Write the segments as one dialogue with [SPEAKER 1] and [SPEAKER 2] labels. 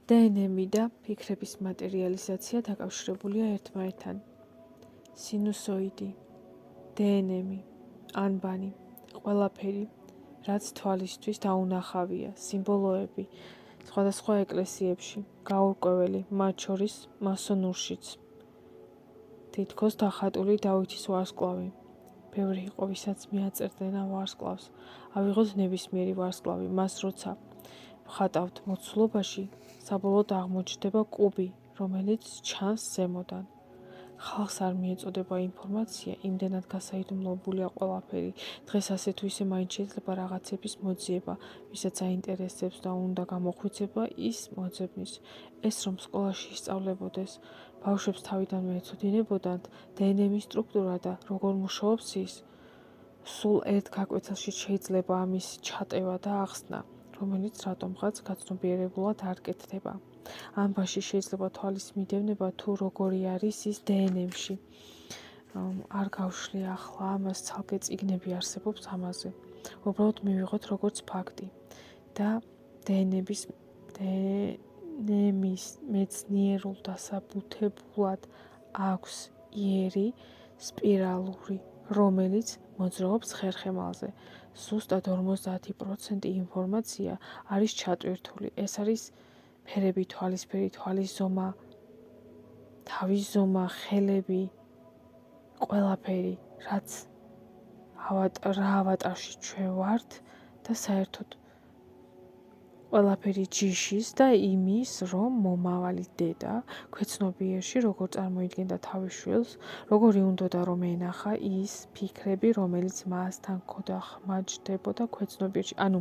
[SPEAKER 1] დნმ და ფიქრების მატერიალიზაცია დაკავშირებულია ერთმანეთთან. სინუსოიდი, დნმ, ანბანი, ყველაფერი, რაც თვალისთვის დაუნახავია, სიმბოლოები, სხვადასხვა ეკლესიებში, გაურკვეველი, მათ შორის მასონურშიც. თითქოს დახატული დავითის ვარსკვლავი. ბევრი იყო, ვისაც მიაწერდნენ ამ ვარსკვლავს. ავიღოთ ნებისმიერი ვარსკვლავი, მას როცა ვხატავთ მოცულობაში, საბოლოოდ აღმოჩნდება კუბი, რომელიც ჩანს ზემოდან. ხალხს არ მიეწოდება ინფორმაცია, იმდენად გასაიდუმლოებულია ყველაფერი. დღეს ასე თუ ისე მაინც შეიძლება რაღაცების მოძიება, ვისაც აინტერესებს და უნდა გამოხვიჩება, ის მოძებნის. ეს რომ სკოლაში ისწავლებოდეს, ბავშვებს თავიდანვე ეცოდინებოდათ დნმ-ის სტრუქტურა და როგორ მუშაობს ის, სულ ერთ გაკვეთილში შეიძლება ამის ჩატევა და ახსნა, რომელიც რატომღაც გაცნობიერებულად არ კეთდება. ამბაში შეიძლება თვალის მიდევნება თუ როგორი არის ის დნმ-ში. არ გავშლი ახლა ამას, ცალკე წიგნები არსებობს ამაზე. უბრალოდ მივიღოთ როგორც ფაქტი და დნმ-ის მეცნიერულ დასაბუთებულად აქვს იერი სპირალური, რომელიც მოძრაობს ხერხემალზე. ზუსტად 50% ინფორმაცია არის ჩატვირთული. ეს არის ფერები, თვალისფერი, თვალის ზომა, თავის ზომა, ხელები, ყველაფერი, რაც რა ავატარში ჩვენ ვართ და საერთოდ ყველაფერი ჯიშის და იმის, რომ მომავალი დედა ქვეცნობიერში როგორ წარმოიდგენდა თავის შვილს, როგორი უნდოდა რომ ენახა ის ფიქრები, რომელიც მასთან ქონდა ხმაჯდებოდა ქვეცნობიერში. ანუ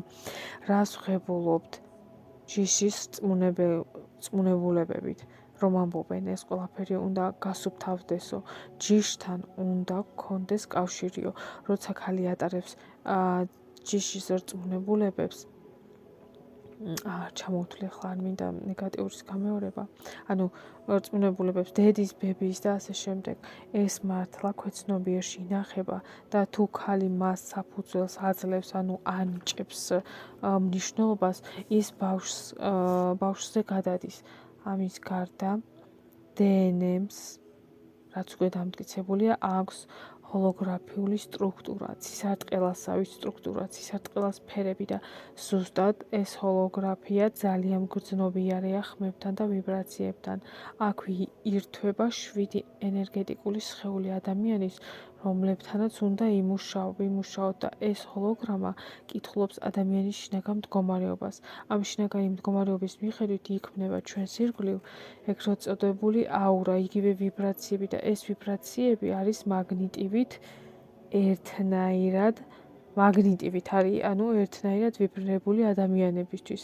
[SPEAKER 1] რას ვღებულობთ ჯიშის წმუნებულებებით, რომ ამბობენ ეს ყველაფერი უნდა გასუფთავდესო, ჯიშთან უნდა გქონდეს კავშირიო, როცა ქალი ატარებს ჯიშის რწმუნებულებებს, ჩამოვთვლი ახლა არ მინდა ნეგატიურის გამეორება, ანუ რწმუნებულებებს დედის, ბებიის და ასე შემდეგ, ეს მართლა ქვეცნობიერში ინახება და თუ ქალი მას საფუძველს აძლევს, ანუ ანიჭებს მნიშვნელობას, ის ბავშვზე გადადის. ამის გარდა დნმ-ს, რაც უკვე დამტკიცებულია, აქვს ჰოლოგრაფიული სტრუქტურა, ცისარტყელასავით სტრუქტურა, ცისარტყელას ფერები და ზუსტად ეს ჰოლოგრაფია ძალიან მგრძნობიარეა ხმებთან და ვიბრაციებთან. აქვე ირთვება 7 ენერგეტიკული სხეული ადამიანის, რომლებთანაც უნდა იმუშაოთ და ეს ჰოლოგრამა კითხულობს ადამიანის შინაგან მდგომარეობას. ამ შინაგანი მდგომარეობის მიხედვით იქმნება ჩვენს ირგვლივ ეგრეთ წოდებული აურა, იგივე ვიბრაციები და ეს ვიბრაციები არის მაგნიტივით ერთნაირად არის, ანუ ერთნაირად ვიბრირებული ადამიანებისთვის.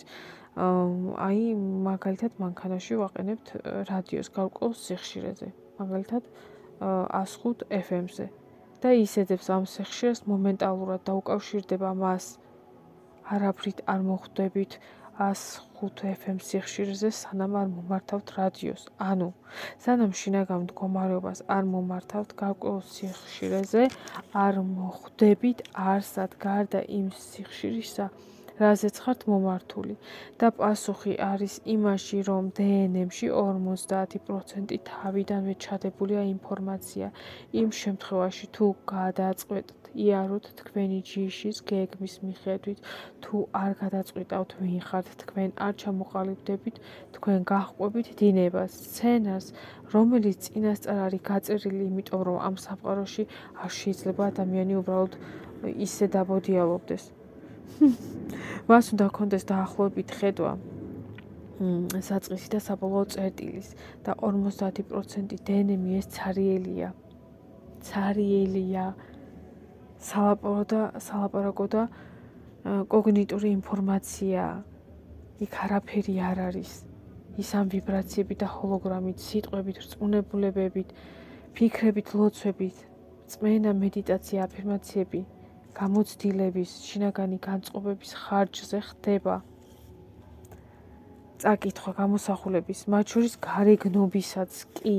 [SPEAKER 1] აი, მაგალითად მანქანაში ვაყენებთ რადიოს გარკვეულ სიხშირეზე, მაგალითად 105 FM-ზე და ისედებს ამ სიხშირეს მომენტალურად და უკავშირდება მას არაფრით არ მოხვდებით 105 FM სიხშირეზე, სანამ არ მომართავთ რადიოს. ანუ, სანამ შინაგან მდგომარეობას არ მომართავთ გარკვეულ სიხშირეზე, არ მოხვდებით არსად გარდა იმ სიხშირისა, რაზეც ხართ მომართული. და პასუხი არის იმაში, რომ დნმ-ში 50% თავიდანვე ჩადებულია ინფორმაცია. იმ შემთხვევაში, თუ გადაწყვეტთ იაროთ თქვენი ჯიშის გეგმის მიხედვით, თუ არ გადაწყვიტავთ ვინ ხართ თქვენ, არ ჩამოყალიბდებით თქვენ გაჰყვებით დინებას, სცენარს, რომელიც წინასწარ არის გაწერილი, იმიტომ რომ ამ სამყაროში არ შეიძლება ადამიანი უბრალოდ ისე დაბოდიალობდეს. მას უნდა ქონდეს დაახლოებით ხედვა საწყისი და საბოლოო წერტილის და 50% დნმ ეს ცარიელია, სალაპარაკო და კოგნიტური ინფორმაცია. იქ არაფერი არ არის. ის ამ ვიბრაციებით და ჰოლოგრამით, სიტყვებით, რწმუნებულებებით, ფიქრებით, ლოცვებით, წმენა, მედიტაცია, აფირმაციები, გამოცდილების, შინაგანი განწყობების ხარჯზე ხდება. წაკითხვა, გამოსახულების, მათ შორის გარეგნობისაც კი.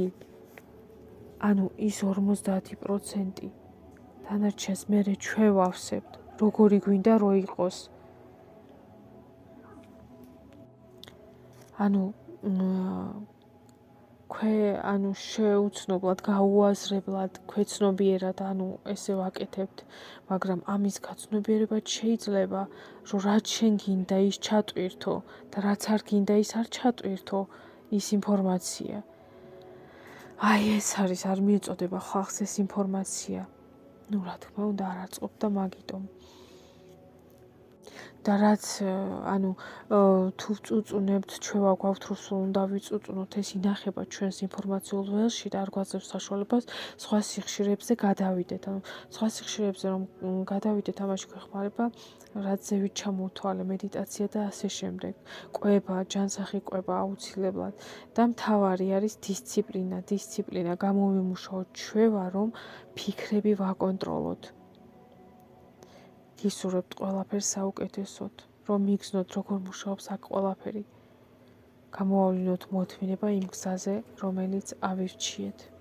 [SPEAKER 1] ანუ ის 50% დანარჩენს მერე ჩვენ ვავსებთ, როგორი გვინდა რო იყოს. ანუ ანუ შეუცნობლად, გაუაზრებლად, ქვეცნობიერად, ესე ვაკეთებთ, მაგრამ ამის გაცნობიერებაც შეიძლება, რომ რაც შენ გინდა ის ჩატვირთო და რაც არ გინდა ის არ ჩატვირთო ის ინფორმაცია. ეს არის არ მიეწოდება ხალხს ეს ინფორმაცია. რა თქმა უნდა არ აწყობ და მაგიტომ. და რაც თუ ვწუწუნებთ, ჩვევა გვაქვს რომ სულ უნდა ვიწუწუნოთ, ეს ინახება ჩვენს ინფორმაციულ ველში და არ გვაძლევს საშუალებას სხვა სიხშირეებზე გადავიდეთ. სხვა სიხშირეებზე რომ გადავიდეთ, ამაში გვეხმარება რაც ზევით ჩამოვთვალე, მედიტაცია და ასე შემდეგ. კვება, ჯანსაღი კვება აუცილებლად და მთავარი არის დისციპლინა, გამოვიმუშაოთ ჩვევა, რომ ფიქრები ვაკონტროლოთ. გისურვებთ ყველაფერს საუკეთესოდ, რომ მიგრძნოთ როგორ მუშაობს აქ ყველაფერი. გამოვავლინოთ მოთმინება იმ გზაზე, რომელიც ავირჩიეთ.